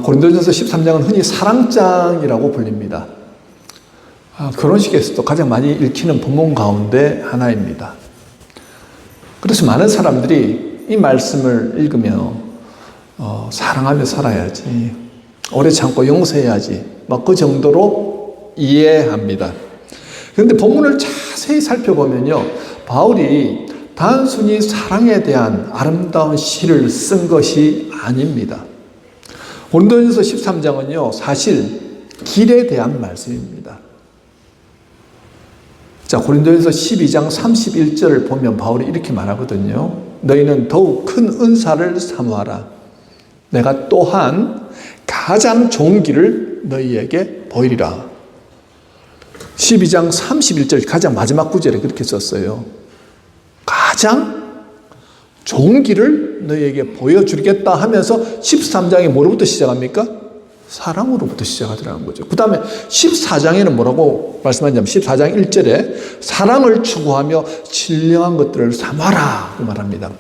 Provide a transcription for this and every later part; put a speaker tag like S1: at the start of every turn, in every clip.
S1: 고린도전서 13장은 흔히 사랑장이라고 불립니다. 결혼식에서도 가장 많이 읽히는 본문 가운데 하나입니다. 그래서 많은 사람들이 이 말씀을 읽으며 사랑하며 살아야지, 오래 참고 용서해야지, 막 그 정도로 이해합니다. 그런데 본문을 자세히 살펴보면요, 바울이 단순히 사랑에 대한 아름다운 시를 쓴 것이 아닙니다. 고린도전서 13장은요, 사실 길에 대한 말씀입니다. 자, 고린도전서 12장 31절을 보면 바울이 이렇게 말하거든요. 너희는 더욱 큰 은사를 사모하라. 내가 또한 가장 좋은 길을 너희에게 보이리라. 12장 31절 가장 마지막 구절에 그렇게 썼어요. 가장 좋은 길을 너희에게 보여주겠다 하면서 13장이 뭐로부터 시작합니까? 사랑으로부터 시작하더라는 거죠. 그 다음에 14장에는 뭐라고 말씀하냐면 14장 1절에 사랑을 추구하며 신령한 것들을 삼아라 그 말합니다.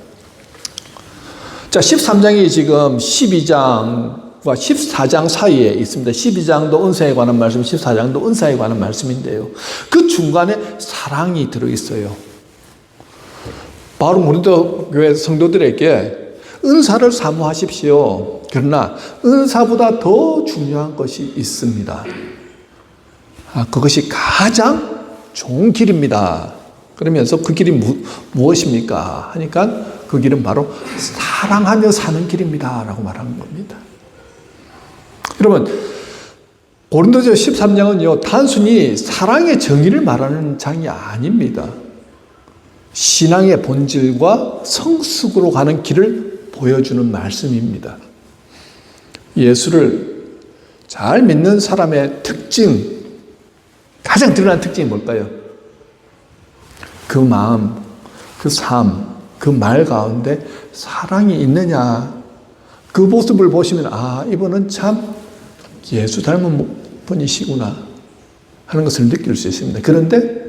S1: 자, 13장이 지금 12장과 14장 사이에 있습니다. 12장도 은사에 관한 말씀, 14장도 은사에 관한 말씀인데요, 그 중간에 사랑이 들어있어요. 바울은 고린도 교회 성도들에게 은사를 사모하십시오. 그러나 은사보다 더 중요한 것이 있습니다. 그것이 가장 좋은 길입니다. 그러면서 그 길이 무엇입니까? 하니까 그 길은 바로 사랑하며 사는 길입니다 라고 말하는 겁니다. 여러분, 고린도전서 13장은요, 단순히 사랑의 정의를 말하는 장이 아닙니다. 신앙의 본질과 성숙으로 가는 길을 보여주는 말씀입니다. 예수를 잘 믿는 사람의 특징, 가장 드러난 특징이 뭘까요? 그 마음, 그 삶, 그 말 가운데 사랑이 있느냐, 그 모습을 보시면 이분은 참 예수 닮은 분이시구나 하는 것을 느낄 수 있습니다. 그런데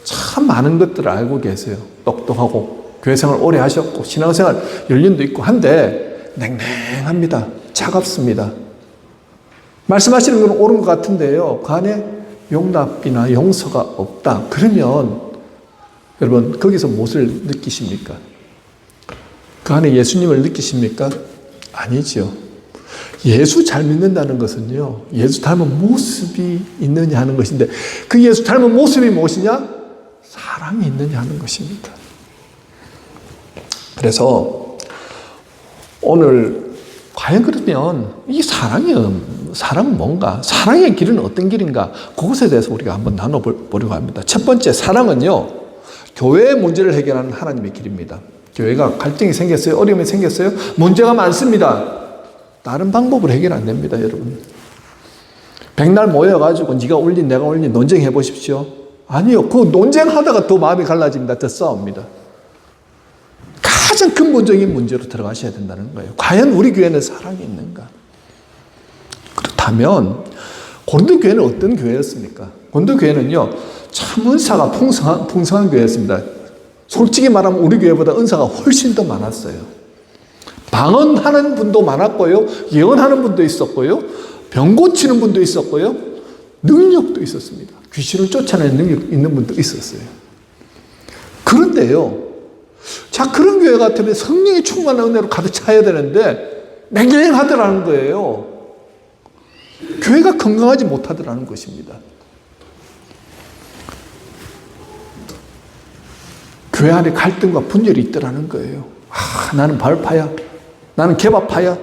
S1: 참 많은 것들을 알고 계세요. 똑똑하고 교회생활 오래 하셨고 신앙생활 연륜도 있고 한데 냉랭합니다. 차갑습니다. 말씀하시는 건 옳은 것 같은데요, 그 안에 용납이나 용서가 없다. 그러면 여러분, 거기서 무엇을 느끼십니까? 그 안에 예수님을 느끼십니까? 아니죠. 예수 잘 믿는다는 것은요, 예수 닮은 모습이 있느냐 하는 것인데, 그 예수 닮은 모습이 무엇이냐? 사랑이 있느냐 하는 것입니다. 그래서 오늘 과연 그러면 이 사랑은 뭔가? 사랑의 길은 어떤 길인가? 그것에 대해서 우리가 한번 나눠보려고 합니다. 첫 번째, 사랑은요, 교회의 문제를 해결하는 하나님의 길입니다. 교회가 갈등이 생겼어요? 어려움이 생겼어요? 문제가 많습니다. 다른 방법으로 해결 안 됩니다, 여러분. 백날 모여가지고 네가 올린 내가 올린 논쟁해 보십시오. 아니요. 그 논쟁하다가 더 마음이 갈라집니다. 더 싸웁니다. 가장 근본적인 문제로 들어가셔야 된다는 거예요. 과연 우리 교회는 사랑이 있는가? 그렇다면 고린도 교회는 어떤 교회였습니까? 고린도 교회는요, 참 은사가 풍성한 교회였습니다. 솔직히 말하면 우리 교회보다 은사가 훨씬 더 많았어요. 방언하는 분도 많았고요, 예언하는 분도 있었고요, 병 고치는 분도 있었고요, 능력도 있었습니다. 귀신을 쫓아내는 능력 있는 분도 있었어요. 그런데요, 자, 그런 교회 같으면 성령이 충만한 은혜로 가득 차야 되는데 냉랭하더라는 거예요. 교회가 건강하지 못하더라는 것입니다. 교회 안에 갈등과 분열이 있더라는 거예요. 나는 바울파야, 나는 게바파야,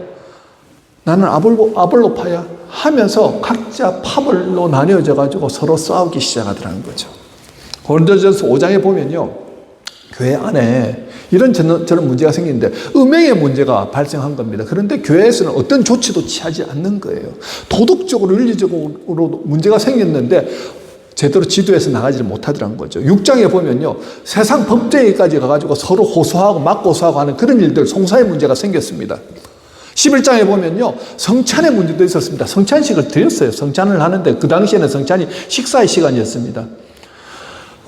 S1: 나는 아볼로파야 하면서 각자 파벌로 나뉘어져 가지고 서로 싸우기 시작하더라는 거죠. 고린도전서 5장에 보면요, 교회 안에 이런 저런 문제가 생기는데 음행의 문제가 발생한 겁니다. 그런데 교회에서는 어떤 조치도 취하지 않는 거예요. 도덕적으로 윤리적으로 문제가 생겼는데 제대로 지도해서 나가지를 못하더라는 거죠. 6장에 보면요, 세상 법정에까지 가가지고 서로 호소하고 맞고소하고 하는 그런 일들, 송사의 문제가 생겼습니다. 11장에 보면요, 성찬의 문제도 있었습니다. 성찬식을 드렸어요. 성찬을 하는데 그 당시에는 성찬이 식사의 시간이었습니다.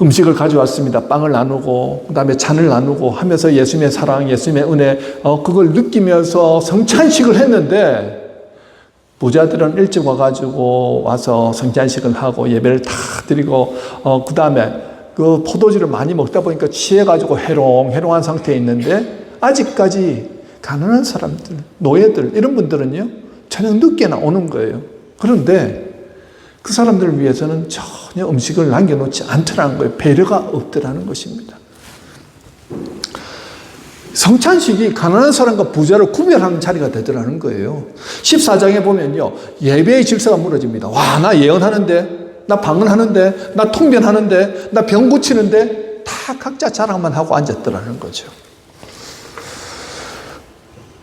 S1: 음식을 가져왔습니다. 빵을 나누고 그 다음에 잔을 나누고 하면서 예수님의 사랑, 예수님의 은혜, 그걸 느끼면서 성찬식을 했는데 부자들은 일찍 와가지고 와서 성찬식을 하고 예배를 다 드리고 그 다음에 그 포도주를 많이 먹다 보니까 취해가지고 해롱해롱한 상태에 있는데 아직까지 가난한 사람들, 노예들 이런 분들은요 저녁 늦게나 오는 거예요. 그런데 그 사람들을 위해서는 전혀 음식을 남겨놓지 않더라는 거예요. 배려가 없더라는 것입니다. 성찬식이 가난한 사람과 부자를 구별하는 자리가 되더라는 거예요. 14장에 보면요 예배의 질서가 무너집니다. 와, 나 예언하는데, 나 방언하는데, 나 통변하는데, 나 병 고치는데 다 각자 자랑만 하고 앉았더라는 거죠.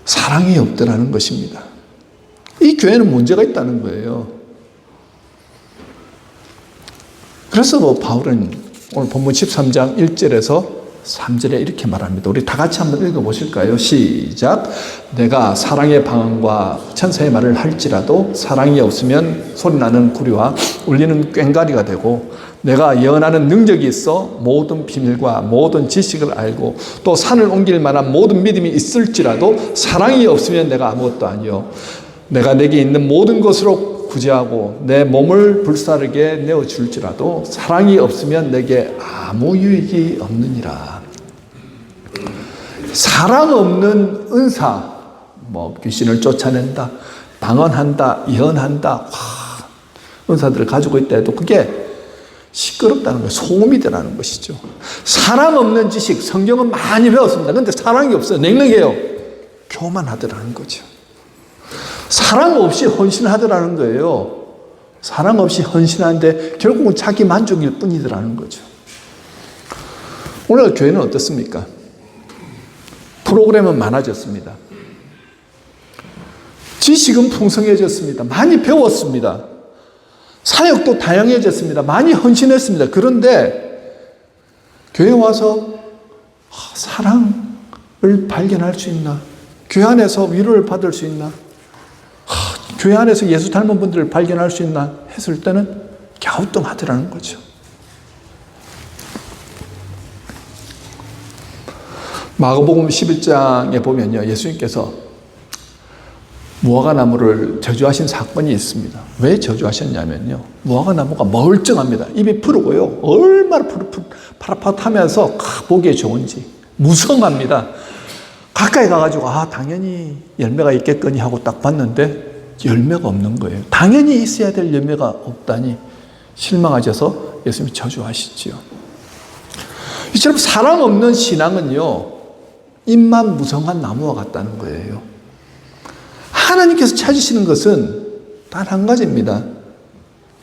S1: 사랑이 없더라는 것입니다. 이 교회는 문제가 있다는 거예요. 그래서 바울은 오늘 본문 13장 1절에서 3절에 이렇게 말합니다. 우리 다 같이 한번 읽어보실까요? 시작. 내가 사랑의 방언과 천사의 말을 할지라도 사랑이 없으면 소리나는 구리와 울리는 꽹과리가 되고 내가 예언하는 능력이 있어 모든 비밀과 모든 지식을 알고 또 산을 옮길 만한 모든 믿음이 있을지라도 사랑이 없으면 내가 아무것도 아니요 내가 내게 있는 모든 것으로 구제하고 내 몸을 불사르게 내어줄지라도 사랑이 없으면 내게 아무 유익이 없느니라. 사랑 없는 은사, 귀신을 쫓아낸다, 방언한다, 예언한다, 은사들을 가지고 있다 해도 그게 시끄럽다는 거예요. 소음이 되라는 것이죠. 사랑 없는 지식, 성경은 많이 배웠습니다. 그런데 사랑이 없어요. 냉랭해요. 교만하더라는 거죠. 사랑 없이 헌신하더라는 거예요. 사랑 없이 헌신하는데 결국은 자기 만족일 뿐이더라는 거죠. 오늘 교회는 어떻습니까? 프로그램은 많아졌습니다. 지식은 풍성해졌습니다. 많이 배웠습니다. 사역도 다양해졌습니다. 많이 헌신했습니다. 그런데 교회 와서 사랑을 발견할 수 있나? 교회 안에서 위로를 받을 수 있나? 교회 안에서 예수 닮은 분들을 발견할 수 있나 했을 때는 갸우뚱하더라는 거죠. 마가복음 11장에 보면요, 예수님께서 무화과나무를 저주하신 사건이 있습니다. 왜 저주하셨냐면요, 무화과나무가 멀쩡합니다. 입이 푸르고요, 얼마나 파릇파릇하면서 보기에 좋은지 무성합니다. 가까이 가가지고 당연히 열매가 있겠거니 하고 딱 봤는데 열매가 없는 거예요. 당연히 있어야 될 열매가 없다니 실망하셔서 예수님이 저주하시지요. 이처럼 사랑 없는 신앙은요, 잎만 무성한 나무와 같다는 거예요. 하나님께서 찾으시는 것은 단 한 가지입니다.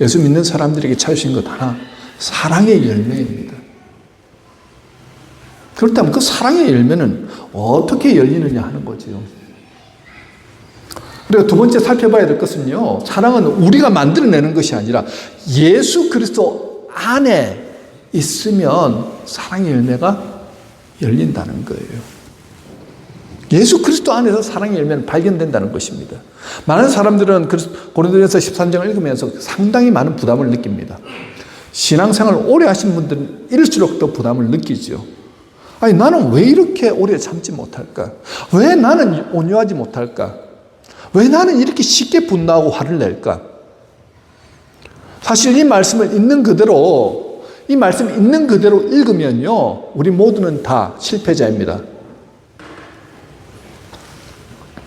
S1: 예수 믿는 사람들에게 찾으신 것 하나, 사랑의 열매입니다. 그렇다면 그 사랑의 열매는 어떻게 열리느냐 하는 거지요. 그리고 두 번째 살펴봐야 될 것은요, 사랑은 우리가 만들어내는 것이 아니라 예수 그리스도 안에 있으면 사랑의 열매가 열린다는 거예요. 예수 그리스도 안에서 사랑의 열매는 발견된다는 것입니다. 많은 사람들은 고린도전서 13장을 읽으면서 상당히 많은 부담을 느낍니다. 신앙생활을 오래 하신 분들은 이럴수록 더 부담을 느끼죠. 아니, 나는 왜 이렇게 오래 참지 못할까? 왜 나는 온유하지 못할까? 왜 나는 이렇게 쉽게 분노하고 화를 낼까? 사실 이 말씀을 있는 그대로 읽으면요, 우리 모두는 다 실패자입니다.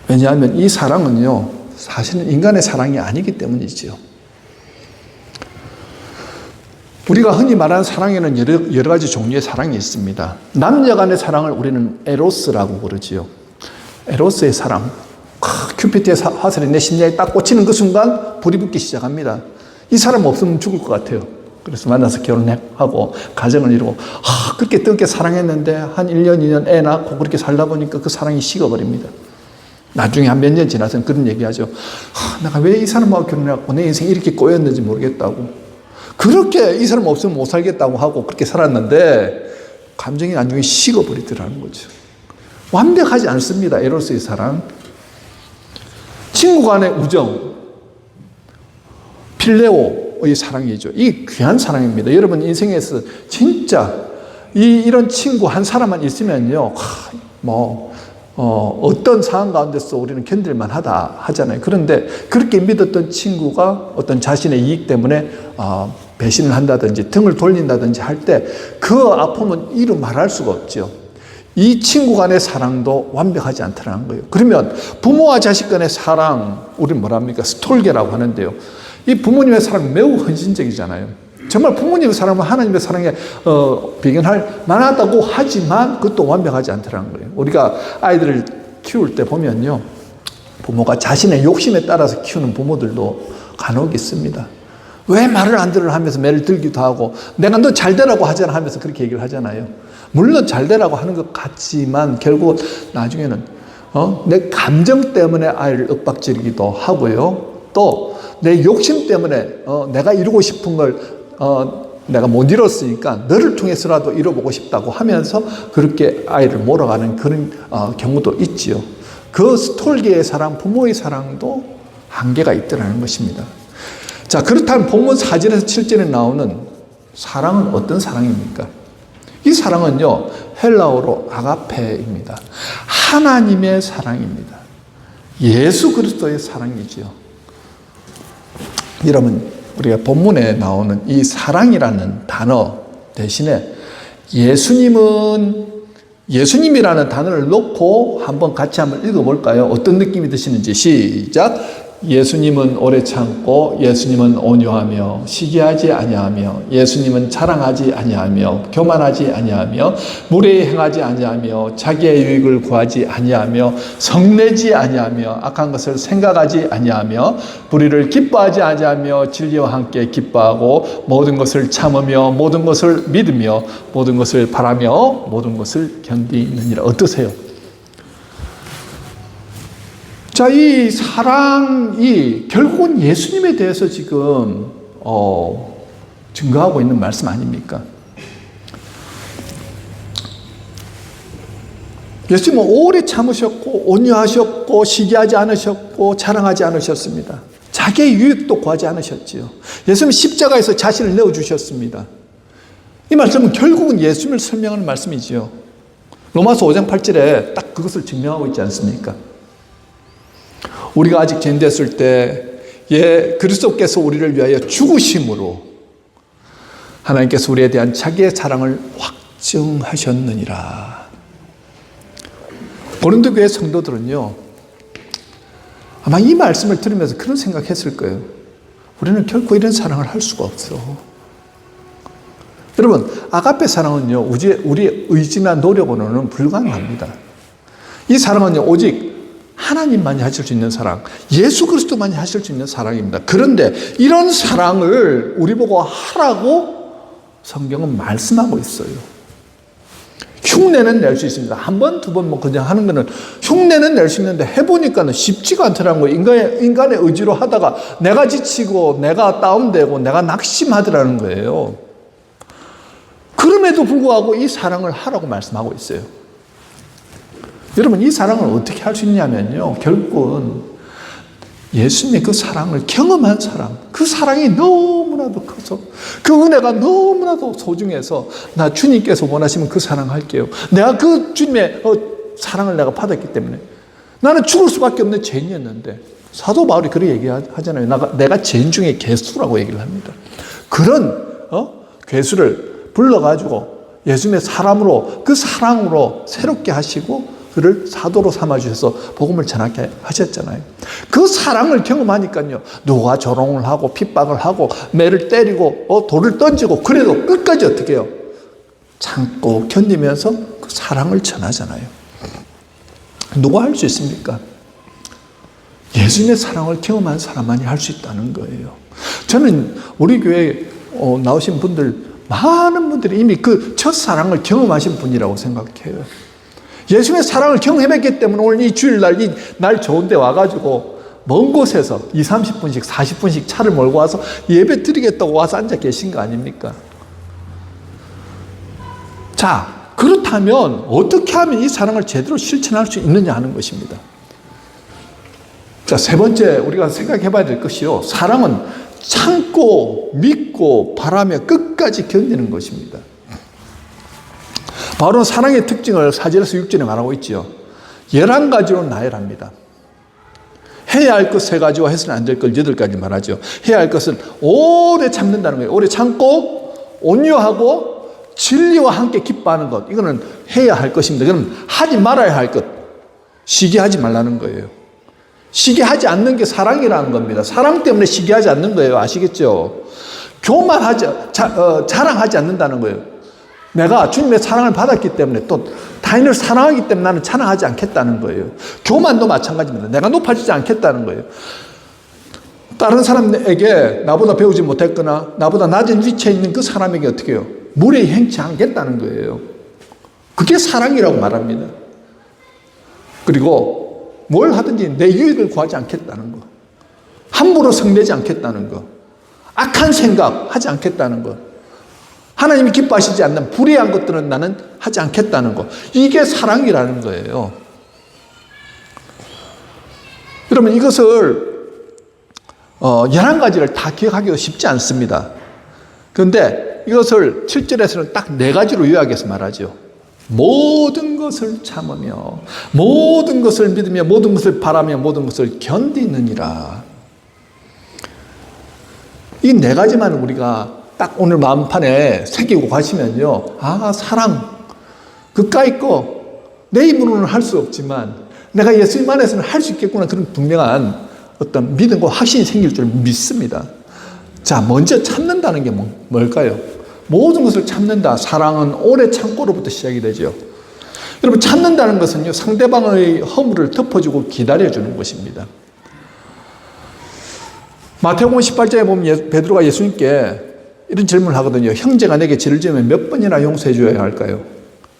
S1: 왜냐하면 이 사랑은요, 사실은 인간의 사랑이 아니기 때문이지요. 우리가 흔히 말하는 사랑에는 여러 가지 종류의 사랑이 있습니다. 남녀 간의 사랑을 우리는 에로스라고 부르지요. 에로스의 사랑. 큐피드의 화살이 내 심장에 딱 꽂히는 그 순간 불이 붙기 시작합니다. 이 사람 없으면 죽을 것 같아요. 그래서 만나서 결혼하고 가정을 이루고 그렇게 뜨겁게 사랑했는데 한 1년, 2년 애 낳고 그렇게 살다 보니까 그 사랑이 식어버립니다. 나중에 한 몇 년 지나서는 그런 얘기하죠. 내가 왜 이 사람하고 결혼해갖고 내 인생이 이렇게 꼬였는지 모르겠다고. 그렇게 이 사람 없으면 못 살겠다고 하고 그렇게 살았는데 감정이 나중에 식어버리더라는 거죠. 완벽하지 않습니다. 에로스의 사랑. 친구 간의 우정, 필레오의 사랑이죠. 이 귀한 사랑입니다. 여러분 인생에서 진짜 이런 친구 한 사람만 있으면요, 어떤 상황 가운데서 우리는 견딜만 하다 하잖아요. 그런데 그렇게 믿었던 친구가 어떤 자신의 이익 때문에 배신을 한다든지 등을 돌린다든지 할 때 그 아픔은 이루 말할 수가 없죠. 이 친구 간의 사랑도 완벽하지 않다는 거예요. 그러면 부모와 자식 간의 사랑, 우리는 뭐랍니까? 스톨게라고 하는데요. 이 부모님의 사랑이 매우 헌신적이잖아요. 정말 부모님의 사랑은 하나님의 사랑에 비견할 만하다고 하지만 그것도 완벽하지 않다는 거예요. 우리가 아이들을 키울 때 보면요, 부모가 자신의 욕심에 따라서 키우는 부모들도 간혹 있습니다. 왜 말을 안 들으려 하면서 매를 들기도 하고, 내가 너 잘 되라고 하잖아 하면서 그렇게 얘기를 하잖아요. 물론 잘 되라고 하는 것 같지만 결국 나중에는 내 감정 때문에 아이를 윽박지르기도 하고요. 또 내 욕심 때문에 내가 이루고 싶은 걸 내가 못 이뤘으니까 너를 통해서라도 이뤄보고 싶다고 하면서 그렇게 아이를 몰아가는 그런 경우도 있지요. 그 스톨게의 사랑, 부모의 사랑도 한계가 있더라는 것입니다. 자, 그렇다면 본문 4절에서 7절에 나오는 사랑은 어떤 사랑입니까? 이 사랑은요, 헬라어로 아가페입니다. 하나님의 사랑입니다. 예수 그리스도의 사랑이지요. 여러분, 우리가 본문에 나오는 이 사랑이라는 단어 대신에 예수님이라는 단어를 놓고 한번 같이 한번 읽어볼까요? 어떤 느낌이 드시는지. 시작. 예수님은 오래 참고, 예수님은 온유하며 시기하지 아니하며, 예수님은 자랑하지 아니하며 교만하지 아니하며 무례히 행하지 아니하며 자기의 유익을 구하지 아니하며 성내지 아니하며 악한 것을 생각하지 아니하며 불의를 기뻐하지 아니하며 진리와 함께 기뻐하고 모든 것을 참으며 모든 것을 믿으며 모든 것을 바라며 모든 것을 견디느니라. 어떠세요? 자, 이 사랑이 결국은 예수님에 대해서 지금 증거하고 있는 말씀 아닙니까? 예수님은 오래 참으셨고 온유하셨고 시기하지 않으셨고 자랑하지 않으셨습니다. 자기의 유익도 구하지 않으셨지요. 예수님은 십자가에서 자신을 내어주셨습니다. 이 말씀은 결국은 예수님을 설명하는 말씀이지요. 로마서 5장 8절에 딱 그것을 증명하고 있지 않습니까? 우리가 아직 죄인 됐을 때 그리스도께서 우리를 위하여 죽으심으로 하나님께서 우리에 대한 자기의 사랑을 확증하셨느니라. 고린도 교회 성도들은요, 아마 이 말씀을 들으면서 그런 생각했을 거예요. 우리는 결코 이런 사랑을 할 수가 없어. 여러분, 아가페 사랑은요, 우리의 의지나 노력으로는 불가능합니다. 이 사랑은요, 오직 하나님만이 하실 수 있는 사랑, 예수 그리스도만이 하실 수 있는 사랑입니다. 그런데 이런 사랑을 우리 보고 하라고 성경은 말씀하고 있어요. 흉내는 낼 수 있습니다. 한 번, 두 번 그냥 하는 거는 흉내는 낼 수 있는데 해보니까는 쉽지가 않더라는 거예요. 인간의 의지로 하다가 내가 지치고 내가 다운되고 내가 낙심하더라는 거예요. 그럼에도 불구하고 이 사랑을 하라고 말씀하고 있어요. 여러분, 이 사랑을 어떻게 할 수 있냐면요, 결국은 예수님의 그 사랑을 경험한 사람, 그 사랑이 너무나도 커서 그 은혜가 너무나도 소중해서 나 주님께서 원하시면 그 사랑 할게요. 내가 그 주님의 사랑을 내가 받았기 때문에 나는 죽을 수밖에 없는 죄인이었는데, 사도 바울이 그렇게 얘기하잖아요. 내가 죄인 중에 괴수라고 얘기를 합니다. 그런 괴수를 불러가지고 예수님의 사람으로, 그 사랑으로 새롭게 하시고 그를 사도로 삼아주셔서 복음을 전하게 하셨잖아요. 그 사랑을 경험하니까요, 누가 조롱을 하고 핍박을 하고 매를 때리고 돌을 던지고 그래도 끝까지 어떻게 해요? 참고 견디면서 그 사랑을 전하잖아요. 누가 할 수 있습니까? 예수님의 사랑을 경험한 사람만이 할 수 있다는 거예요. 저는 우리 교회에 나오신 분들, 많은 분들이 이미 그 첫사랑을 경험하신 분이라고 생각해요. 예수님의 사랑을 경험했기 때문에 오늘 이 주일날 이 날 좋은데 와가지고 먼 곳에서 20, 30분씩 40분씩 차를 몰고 와서 예배 드리겠다고 와서 앉아 계신 거 아닙니까? 자, 그렇다면 어떻게 하면 이 사랑을 제대로 실천할 수 있느냐 하는 것입니다. 자, 세 번째 우리가 생각해 봐야 될 것이요, 사랑은 참고 믿고 바라며 끝까지 견디는 것입니다. 바울은 사랑의 특징을 4절에서 6절에 말하고 있죠. 11가지로 나열합니다. 해야 할 것 3가지와 해서는 안 될 것 8가지 말하죠. 해야 할 것은 오래 참는다는 거예요. 오래 참고 온유하고 진리와 함께 기뻐하는 것. 이거는 해야 할 것입니다. 그럼 하지 말아야 할 것. 시기하지 말라는 거예요. 시기하지 않는 게 사랑이라는 겁니다. 사랑 때문에 시기하지 않는 거예요. 아시겠죠? 자랑하지 않는다는 거예요. 내가 주님의 사랑을 받았기 때문에 또 타인을 사랑하기 때문에 나는 자랑하지 않겠다는 거예요. 교만도 마찬가지입니다. 내가 높아지지 않겠다는 거예요. 다른 사람에게 나보다 배우지 못했거나 나보다 낮은 위치에 있는 그 사람에게 어떻게 해요? 무례히 행치 않겠다는 거예요. 그게 사랑이라고 말합니다. 그리고 뭘 하든지 내 유익을 구하지 않겠다는 거. 함부로 성내지 않겠다는 거. 악한 생각 하지 않겠다는 거. 하나님이 기뻐하시지 않는 불의한 것들은 나는 하지 않겠다는 거. 이게 사랑이라는 거예요. 여러분 이것을 11가지를 다 기억하기가 쉽지 않습니다. 그런데 이것을 7절에서는 딱 4가지로 요약해서 말하죠. 모든 것을 참으며 모든 것을 믿으며 모든 것을 바라며 모든 것을 견디느니라. 이 4가지만 우리가 딱 오늘 마음판에 새기고 가시면요. 아, 사랑. 그까이 거 내 힘으로는 할 수 없지만 내가 예수님 안에서는 할 수 있겠구나. 그런 분명한 어떤 믿음과 확신이 생길 줄 믿습니다. 자, 먼저 참는다는 게 뭘까요? 모든 것을 참는다. 사랑은 오래 참고로부터 시작이 되죠. 여러분, 참는다는 것은요, 상대방의 허물을 덮어주고 기다려주는 것입니다. 마태복음 18장에 보면 베드로가 예수님께 이런 질문을 하거든요. 형제가 내게 죄를 지으면 몇 번이나 용서해 줘야 할까요?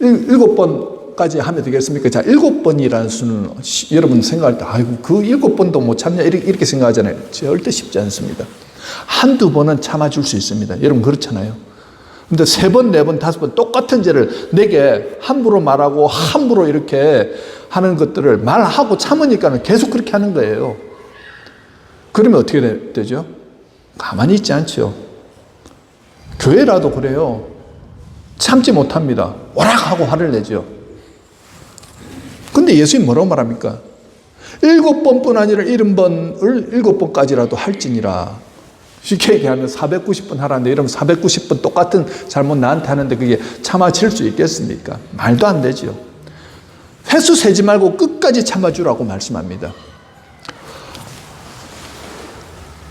S1: 7번까지 하면 되겠습니까? 자, 7번이라는 수는 여러분 생각할 때 아이고 그 7번도 못 참냐 이렇게 생각하잖아요. 절대 쉽지 않습니다. 한두 번은 참아줄 수 있습니다. 여러분 그렇잖아요. 근데 3번, 4번, 5번 똑같은 죄를 내게 함부로 말하고 함부로 이렇게 하는 것들을 말하고 참으니까 계속 그렇게 하는 거예요. 그러면 어떻게 되죠? 가만히 있지 않죠. 교회라도 그래요. 참지 못합니다. 오락하고 화를 내죠. 근데 예수님 뭐라고 말합니까? 7번뿐 아니라 70번을 7번까지라도 할지니라. 쉽게 얘기하면 490번 하라는데 여러분 490번 똑같은 잘못 나한테 하는데 그게 참아질 수 있겠습니까? 말도 안 되죠. 횟수 세지 말고 끝까지 참아주라고 말씀합니다.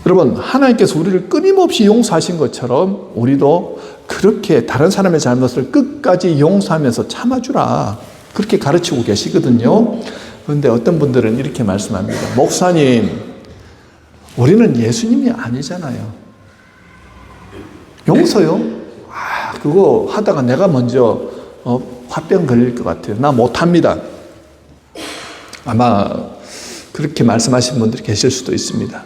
S1: 여러분, 하나님께서 우리를 끊임없이 용서하신 것처럼 우리도 그렇게 다른 사람의 잘못을 끝까지 용서하면서 참아주라. 그렇게 가르치고 계시거든요. 그런데 어떤 분들은 이렇게 말씀합니다. 목사님, 우리는 예수님이 아니잖아요. 용서요? 아, 그거 하다가 내가 먼저 화병 걸릴 것 같아요. 나 못합니다. 아마 그렇게 말씀하신 분들이 계실 수도 있습니다.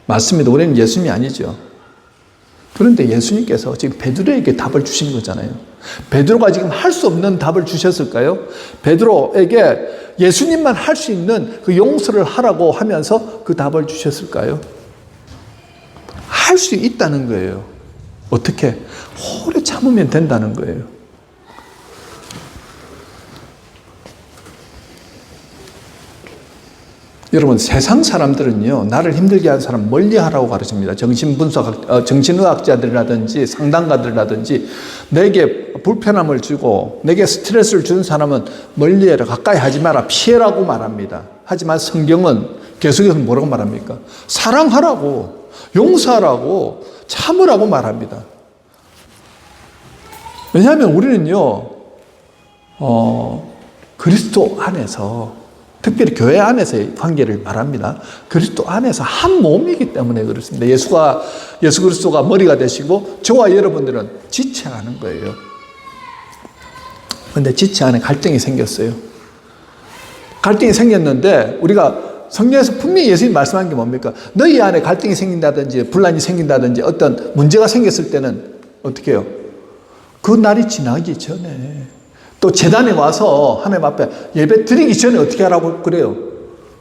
S1: 맞습니다. 우리는 예수님이 아니죠. 그런데 예수님께서 지금 베드로에게 답을 주신 거잖아요. 베드로가 지금 할 수 없는 답을 주셨을까요? 베드로에게 예수님만 할 수 있는 그 용서를 하라고 하면서 그 답을 주셨을까요? 할 수 있다는 거예요. 어떻게? 오래 참으면 된다는 거예요. 여러분, 세상 사람들은요, 나를 힘들게 하는 사람 멀리 하라고 가르칩니다. 정신의학자들이라든지 상담가들이라든지 내게 불편함을 주고 내게 스트레스를 주는 사람은 멀리 해라, 가까이 하지 마라, 피해라고 말합니다. 하지만 성경은 계속해서 뭐라고 말합니까? 사랑하라고, 용서하라고, 참으라고 말합니다. 왜냐하면 우리는요, 그리스도 안에서 특별히 교회 안에서의 관계를 말합니다. 그리스도 안에서 한 몸이기 때문에 그렇습니다. 예수 그리스도가 머리가 되시고 저와 여러분들은 지체 하는 거예요. 그런데 지체 안에 갈등이 생겼어요. 갈등이 생겼는데 우리가 성경에서 분명히 예수님이 말씀한 게 뭡니까? 너희 안에 갈등이 생긴다든지 분란이 생긴다든지 어떤 문제가 생겼을 때는 어떻게 해요? 그 날이 지나기 전에 또 제단에 와서 하나님 앞에 예배 드리기 전에 어떻게 하라고 그래요?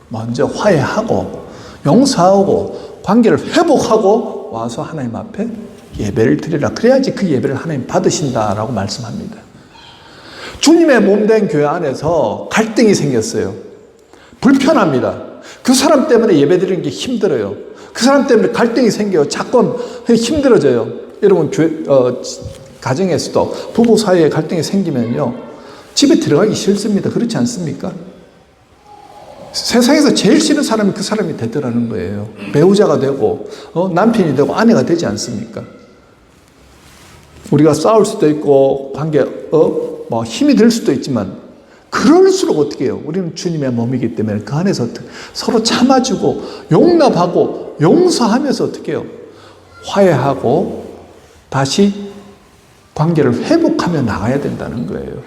S1: 먼저 화해하고 용서하고 관계를 회복하고 와서 하나님 앞에 예배를 드리라. 그래야지 그 예배를 하나님 받으신다라고 말씀합니다. 주님의 몸된 교회 안에서 갈등이 생겼어요. 불편합니다. 그 사람 때문에 예배드리는 게 힘들어요. 그 사람 때문에 갈등이 생겨요. 자꾸 힘들어져요. 여러분 가정에서도 부부 사이에 갈등이 생기면요, 집에 들어가기 싫습니다. 그렇지 않습니까? 세상에서 제일 싫은 사람이 그 사람이 되더라는 거예요. 배우자가 되고 남편이 되고 아내가 되지 않습니까? 우리가 싸울 수도 있고 관계 힘이 들 수도 있지만 그럴수록 어떻게 해요? 우리는 주님의 몸이기 때문에 그 안에서 서로 참아주고 용납하고 용서하면서 어떻게 해요? 화해하고 다시 관계를 회복하며 나가야 된다는 거예요.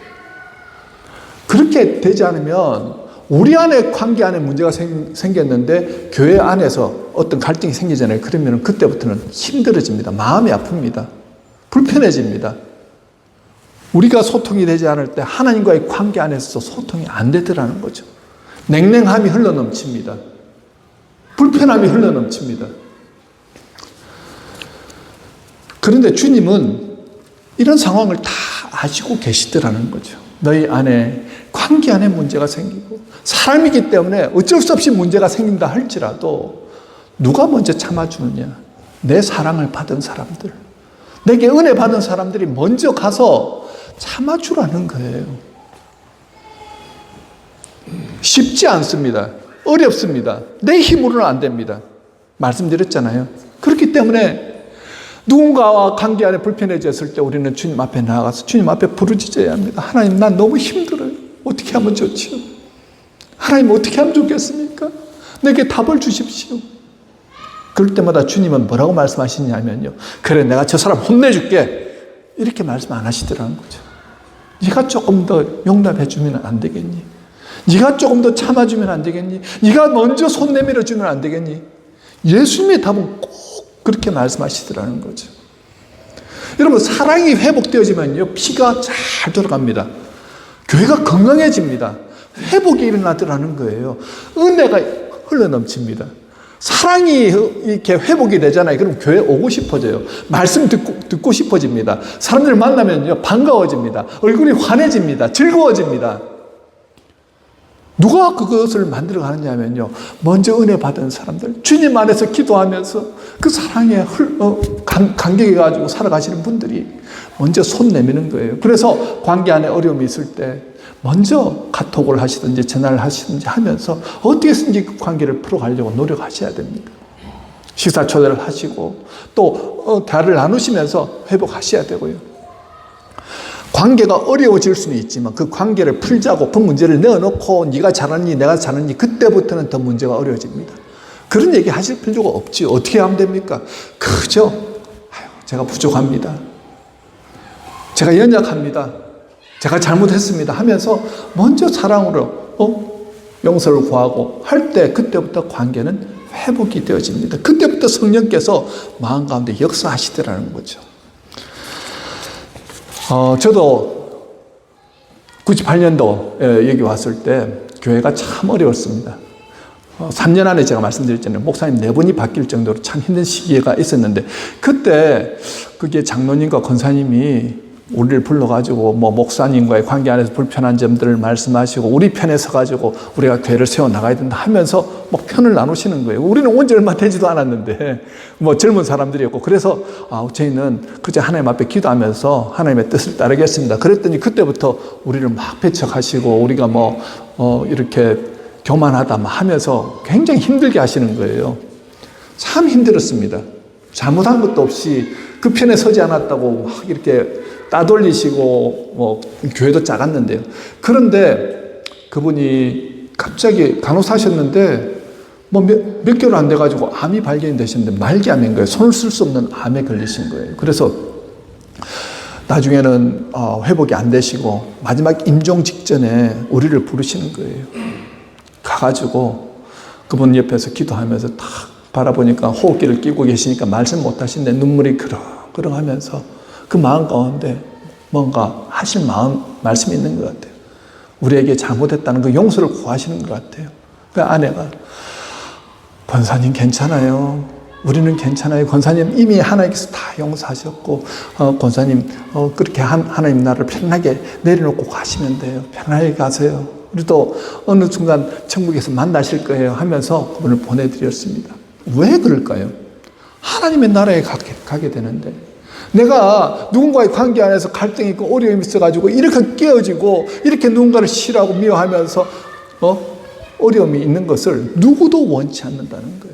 S1: 그렇게 되지 않으면 우리 안에 관계 안에 문제가 생겼는데 교회 안에서 어떤 갈등이 생기잖아요. 그러면 그때부터는 힘들어집니다. 마음이 아픕니다. 불편해집니다. 우리가 소통이 되지 않을 때 하나님과의 관계 안에서 소통이 안 되더라는 거죠. 냉랭함이 흘러넘칩니다. 불편함이 흘러넘칩니다. 그런데 주님은 이런 상황을 다 아시고 계시더라는 거죠. 너희 안에 관계 안에 문제가 생기고 사람이기 때문에 어쩔 수 없이 문제가 생긴다 할지라도 누가 먼저 참아주느냐? 내 사랑을 받은 사람들, 내게 은혜 받은 사람들이 먼저 가서 참아주라는 거예요. 쉽지 않습니다. 어렵습니다. 내 힘으로는 안 됩니다. 말씀드렸잖아요. 그렇기 때문에 누군가와 관계 안에 불편해졌을 때 우리는 주님 앞에 나아가서 주님 앞에 부르짖어야 합니다. 하나님, 난 너무 힘들어요. 어떻게 하면 좋지요? 하나님, 어떻게 하면 좋겠습니까? 내게 답을 주십시오. 그럴 때마다 주님은 뭐라고 말씀하시냐면요, 그래, 내가 저 사람 혼내줄게, 이렇게 말씀 안 하시더라는 거죠. 네가 조금 더 용납해 주면 안 되겠니? 네가 조금 더 참아주면 안 되겠니? 네가 먼저 손 내밀어 주면 안 되겠니? 예수님의 답은 꼭 그렇게 말씀하시더라는 거죠. 여러분, 사랑이 회복되어지면요, 피가 잘 돌아갑니다. 교회가 건강해집니다. 회복이 일어나더라는 거예요. 은혜가 흘러넘칩니다. 사랑이 이렇게 회복이 되잖아요. 그럼 교회 오고 싶어져요. 말씀 듣고 싶어집니다. 사람들을 만나면요, 반가워집니다. 얼굴이 환해집니다. 즐거워집니다. 누가 그것을 만들어 가느냐면요, 먼저 은혜 받은 사람들, 주님 안에서 기도하면서 그 사랑에 감격해 가지고 살아가시는 분들이 먼저 손 내미는 거예요. 그래서 관계 안에 어려움이 있을 때 먼저 카톡을 하시든지 전화를 하시든지 하면서 어떻게 해서든지 그 관계를 풀어가려고 노력하셔야 됩니다. 식사 초대를 하시고 또 대화를 나누시면서 회복하셔야 되고요. 관계가 어려워질 수는 있지만 그 관계를 풀자고 그 문제를 내어놓고 네가 잘하니 내가 잘하니 그때부터는 더 문제가 어려워집니다. 그런 얘기 하실 필요가 없지. 어떻게 하면 됩니까? 그저 제가 부족합니다. 제가 연약합니다. 제가 잘못했습니다 하면서 먼저 사랑으로 용서를 구하고 할 때 그때부터 관계는 회복이 되어집니다. 그때부터 성령께서 마음 가운데 역사하시더라는 거죠. 저도 98년도 여기 왔을 때 교회가 참 어려웠습니다. 3년 안에 제가 말씀드렸잖아요. 목사님 4분이 바뀔 정도로 참 힘든 시기가 있었는데 그때 그게 장로님과 권사님이 우리를 불러가지고 목사님과의 관계 안에서 불편한 점들을 말씀하시고 우리 편에 서가지고 우리가 교회를 세워나가야 된다 하면서 편을 나누시는 거예요. 우리는 온 지 얼마 되지도 않았는데 젊은 사람들이었고 그래서 저희는 그저 하나님 앞에 기도하면서 하나님의 뜻을 따르겠습니다. 그랬더니 그때부터 우리를 막 배척하시고 우리가 이렇게 교만하다 하면서 굉장히 힘들게 하시는 거예요. 참 힘들었습니다. 잘못한 것도 없이 그 편에 서지 않았다고 막 이렇게 따돌리시고 교회도 작았는데요. 그런데 그분이 갑자기 간호사셨는데 몇 개월 안 돼가지고 암이 발견되셨는데 말기암인 거예요. 손을 쓸 수 없는 암에 걸리신 거예요. 그래서 나중에는 회복이 안 되시고 마지막 임종 직전에 우리를 부르시는 거예요. 가가지고 그분 옆에서 기도하면서 딱 바라보니까 호흡기를 끼고 계시니까 말씀 못 하시는데 눈물이 그렁그렁 하면서 그 마음 가운데 뭔가 하실 말씀이 있는 것 같아요. 우리에게 잘못했다는 그 용서를 구하시는 것 같아요. 그 아내가 권사님 괜찮아요. 우리는 괜찮아요. 권사님 이미 하나님께서 다 용서하셨고 권사님 그렇게 하나님 나라를 편하게 내려놓고 가시면 돼요. 편하게 가세요. 우리도 어느 순간 천국에서 만나실 거예요 하면서 그분을 보내드렸습니다. 왜 그럴까요? 하나님의 나라에 가게 되는데 내가 누군가의 관계 안에서 갈등이 있고 어려움이 있어가지고 이렇게 깨어지고 이렇게 누군가를 싫어하고 미워하면서 어려움이 있는 것을 누구도 원치 않는다는 거예요.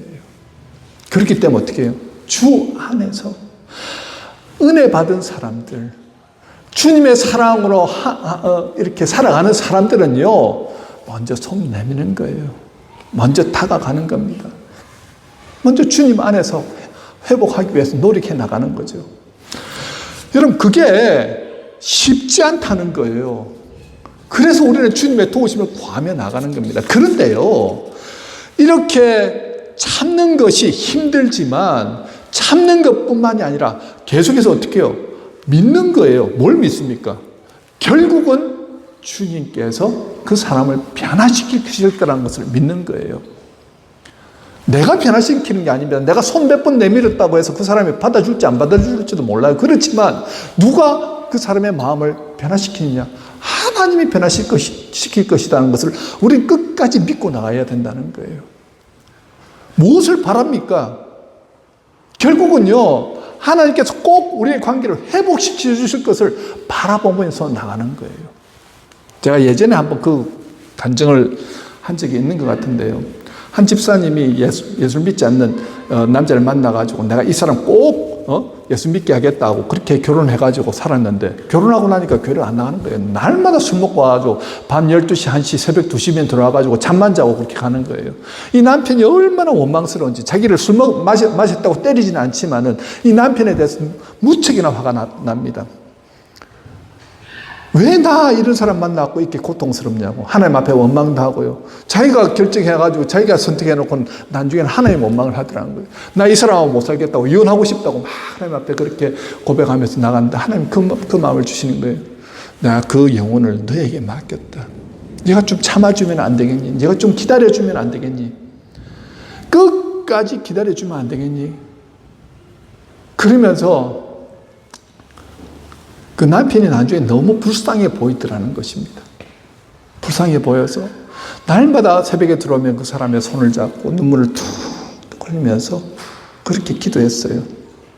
S1: 그렇기 때문에 어떻게 해요? 주 안에서 은혜 받은 사람들, 주님의 사랑으로 이렇게 살아가는 사람들은요, 먼저 손 내미는 거예요. 먼저 다가가는 겁니다. 먼저 주님 안에서 회복하기 위해서 노력해 나가는 거죠. 여러분, 그게 쉽지 않다는 거예요. 그래서 우리는 주님의 도우심을 구하며 나가는 겁니다. 그런데요, 이렇게 참는 것이 힘들지만 참는 것뿐만이 아니라 계속해서 어떻게 해요? 믿는 거예요. 뭘 믿습니까? 결국은 주님께서 그 사람을 변화시킬 거라는 것을 믿는 거예요. 내가 변화시키는 게 아닙니다. 내가 손 몇 번 내밀었다고 해서 그 사람이 받아줄지 안 받아줄지도 몰라요. 그렇지만 누가 그 사람의 마음을 변화시키느냐? 하나님이 변화시킬 것이라는 것을 우리는 끝까지 믿고 나가야 된다는 거예요. 무엇을 바랍니까? 결국은요, 하나님께서 꼭 우리의 관계를 회복시켜 주실 것을 바라보면서 나가는 거예요. 제가 예전에 한번 그 간증을 한 적이 있는 것 같은데요. 한 집사님이 예수 믿지 않는 남자를 만나가지고 내가 이 사람 꼭 예수 믿게 하겠다고 그렇게 결혼해가지고 살았는데 결혼하고 나니까 교회를 안 나가는 거예요. 날마다 술 먹고 와가지고 밤 12시, 1시, 새벽 2시면 들어와가지고 잠만 자고 그렇게 가는 거예요. 이 남편이 얼마나 원망스러운지 자기를 술 마셨다고 때리지는 않지만은 이 남편에 대해서 무척이나 화가 납니다. 왜 나 이런 사람 만나고 이렇게 고통스럽냐고. 하나님 앞에 원망도 하고요. 자기가 결정해가지고 자기가 선택해놓고 나중에는 하나님 원망을 하더라는 거예요. 나 이 사람하고 못 살겠다고 이혼하고 싶다고 막 하나님 앞에 그렇게 고백하면서 나갔는데 하나님 그 마음을 주시는 거예요. 내가 그 영혼을 너에게 맡겼다. 네가 좀 참아주면 안 되겠니? 네가 좀 기다려주면 안 되겠니? 끝까지 기다려주면 안 되겠니? 그러면서 그 남편이 나중에 너무 불쌍해 보이더라는 것입니다. 불쌍해 보여서 날마다 새벽에 들어오면 그 사람의 손을 잡고 눈물을 툭 흘리면서 그렇게 기도했어요.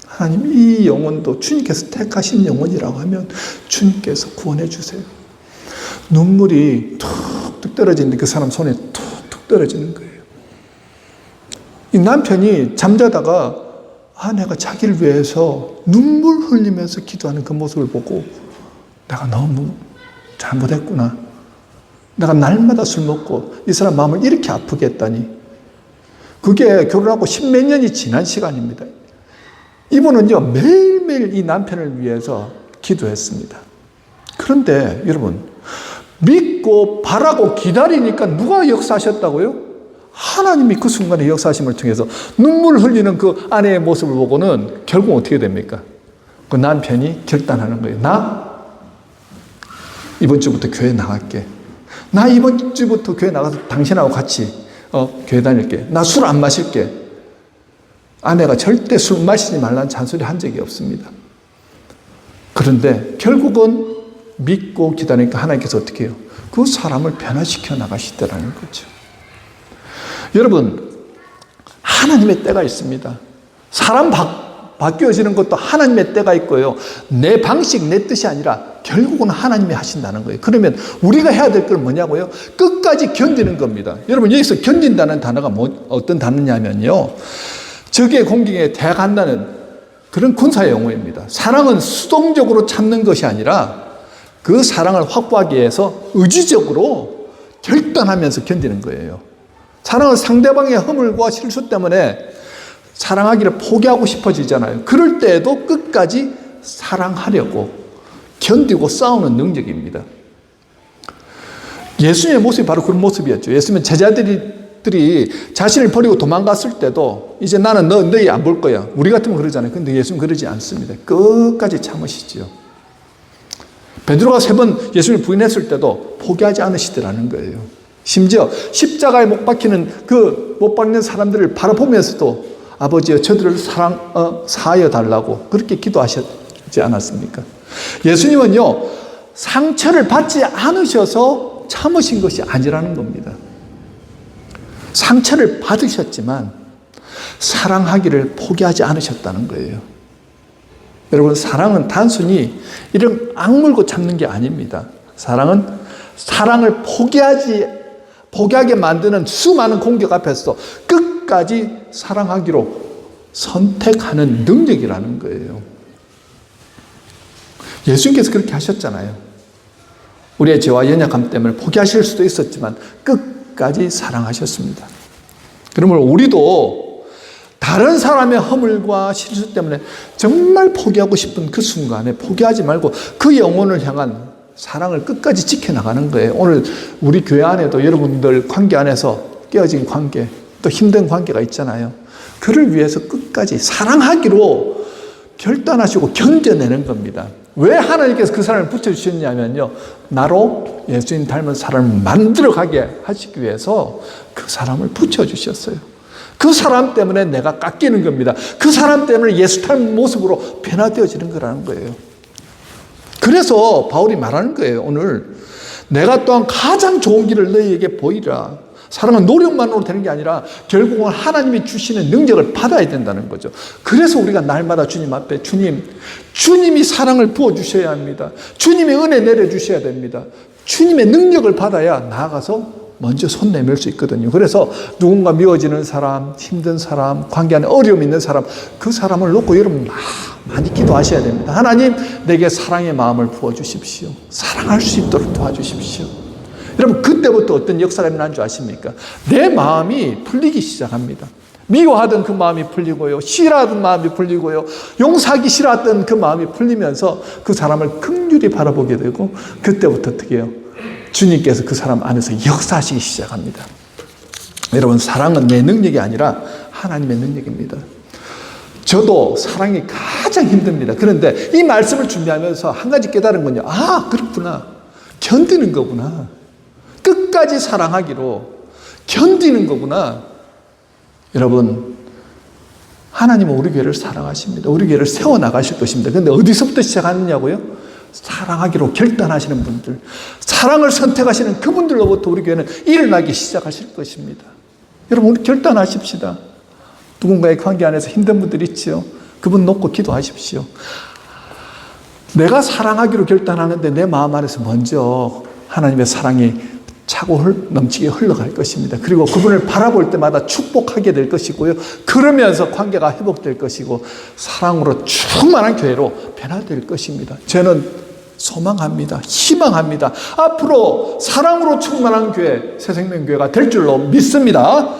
S1: 하나님, 이 영혼도 주님께서 택하신 영혼이라고 하면 주님께서 구원해 주세요. 눈물이 툭툭 떨어지는데 그 사람 손에 툭툭 떨어지는 거예요. 이 남편이 잠자다가 아내가 자기를 위해서 눈물 흘리면서 기도하는 그 모습을 보고 내가 너무 잘못했구나. 내가 날마다 술 먹고 이 사람 마음을 이렇게 아프게 했다니. 그게 결혼하고 10몇 년이 지난 시간입니다. 이분은요, 매일매일 이 남편을 위해서 기도했습니다. 그런데 여러분, 믿고 바라고 기다리니까 누가 역사하셨다고요? 하나님이 그 순간의 역사하심을 통해서 눈물 흘리는 그 아내의 모습을 보고는 결국 어떻게 됩니까? 그 남편이 결단하는 거예요. 나 이번 주부터 교회 나갈게. 나 이번 주부터 교회 나가서 당신하고 같이 교회 다닐게. 나 술 안 마실게. 아내가 절대 술 마시지 말라는 잔소리 한 적이 없습니다. 그런데 결국은 믿고 기다리니까 하나님께서 어떻게 해요? 그 사람을 변화시켜 나가시더라는 거죠. 여러분, 하나님의 때가 있습니다. 사람 바뀌어지는 것도 하나님의 때가 있고요. 내 방식, 내 뜻이 아니라 결국은 하나님이 하신다는 거예요. 그러면 우리가 해야 될 건 뭐냐고요? 끝까지 견디는 겁니다. 여러분, 여기서 견딘다는 단어가 어떤 단어냐면요. 적의 공격에 대항한다는 그런 군사의 용어입니다. 사랑은 수동적으로 참는 것이 아니라 그 사랑을 확보하기 위해서 의지적으로 결단하면서 견디는 거예요. 사랑은 상대방의 허물과 실수 때문에 사랑하기를 포기하고 싶어지잖아요. 그럴 때에도 끝까지 사랑하려고 견디고 싸우는 능력입니다. 예수님의 모습이 바로 그런 모습이었죠. 예수님은 제자들이 자신을 버리고 도망갔을 때도 이제 나는 너희 안 볼 거야. 우리 같으면 그러잖아요. 근데 예수님은 그러지 않습니다. 끝까지 참으시죠. 베드로가 3번 예수님을 부인했을 때도 포기하지 않으시더라는 거예요. 심지어 십자가에 못 박히는 그 못 박는 사람들을 바라보면서도 아버지여 저들을 사하여 달라고 그렇게 기도하셨지 않았습니까? 예수님은요, 상처를 받지 않으셔서 참으신 것이 아니라는 겁니다. 상처를 받으셨지만 사랑하기를 포기하지 않으셨다는 거예요. 여러분, 사랑은 단순히 이런 악물고 참는 게 아닙니다. 사랑은 사랑을 포기하게 만드는 수많은 공격 앞에서 끝까지 사랑하기로 선택하는 능력이라는 거예요. 예수님께서 그렇게 하셨잖아요. 우리의 죄와 연약함 때문에 포기하실 수도 있었지만 끝까지 사랑하셨습니다. 그러면 우리도 다른 사람의 허물과 실수 때문에 정말 포기하고 싶은 그 순간에 포기하지 말고 그 영혼을 향한 사랑을 끝까지 지켜나가는 거예요. 오늘 우리 교회 안에도 여러분들 관계 안에서 깨어진 관계, 또 힘든 관계가 있잖아요. 그를 위해서 끝까지 사랑하기로 결단하시고 견뎌내는 겁니다. 왜 하나님께서 그 사람을 붙여주셨냐면요, 나로 예수님 닮은 사람을 만들어가게 하시기 위해서 그 사람을 붙여주셨어요. 그 사람 때문에 내가 깎이는 겁니다. 그 사람 때문에 예수 닮은 모습으로 변화되어지는 거라는 거예요. 그래서 바울이 말하는 거예요. 오늘 내가 또한 가장 좋은 길을 너희에게 보이라. 사랑은 노력만으로 되는 게 아니라 결국은 하나님이 주시는 능력을 받아야 된다는 거죠. 그래서 우리가 날마다 주님 앞에 주님이 사랑을 부어주셔야 합니다. 주님의 은혜 내려주셔야 됩니다. 주님의 능력을 받아야 나아가서 먼저 손 내밀 수 있거든요. 그래서 누군가 미워지는 사람, 힘든 사람, 관계 안에 어려움 있는 사람, 그 사람을 놓고 여러분 많이 기도하셔야 됩니다. 하나님, 내게 사랑의 마음을 부어주십시오. 사랑할 수 있도록 도와주십시오. 여러분, 그때부터 어떤 역사가 일어난 줄 아십니까? 내 마음이 풀리기 시작합니다. 미워하던 그 마음이 풀리고요, 싫어하던 마음이 풀리고요, 용서하기 싫어했던 그 마음이 풀리면서 그 사람을 긍휼히 바라보게 되고, 그때부터 어떻게 해요? 주님께서 그 사람 안에서 역사하시기 시작합니다. 여러분, 사랑은 내 능력이 아니라 하나님의 능력입니다. 저도 사랑이 가장 힘듭니다. 그런데 이 말씀을 준비하면서 한 가지 깨달은 건요, 아, 그렇구나. 견디는 거구나. 끝까지 사랑하기로 견디는 거구나. 여러분, 하나님은 우리 교회를 사랑하십니다. 우리 교회를 세워나가실 것입니다. 그런데 어디서부터 시작하느냐고요? 사랑하기로 결단하시는 분들, 사랑을 선택하시는 그분들로부터 우리 교회는 일어나기 시작하실 것입니다. 여러분, 우리 결단하십시다. 누군가의 관계 안에서 힘든 분들 있죠. 그분 놓고 기도하십시오. 내가 사랑하기로 결단하는데 내 마음 안에서 먼저 하나님의 사랑이 차고 넘치게 흘러갈 것입니다. 그리고 그분을 바라볼 때마다 축복하게 될 것이고요. 그러면서 관계가 회복될 것이고 사랑으로 충만한 교회로 변화될 것입니다. 저는 소망합니다. 희망합니다. 앞으로 사랑으로 충만한 교회, 새생명교회가 될 줄로 믿습니다.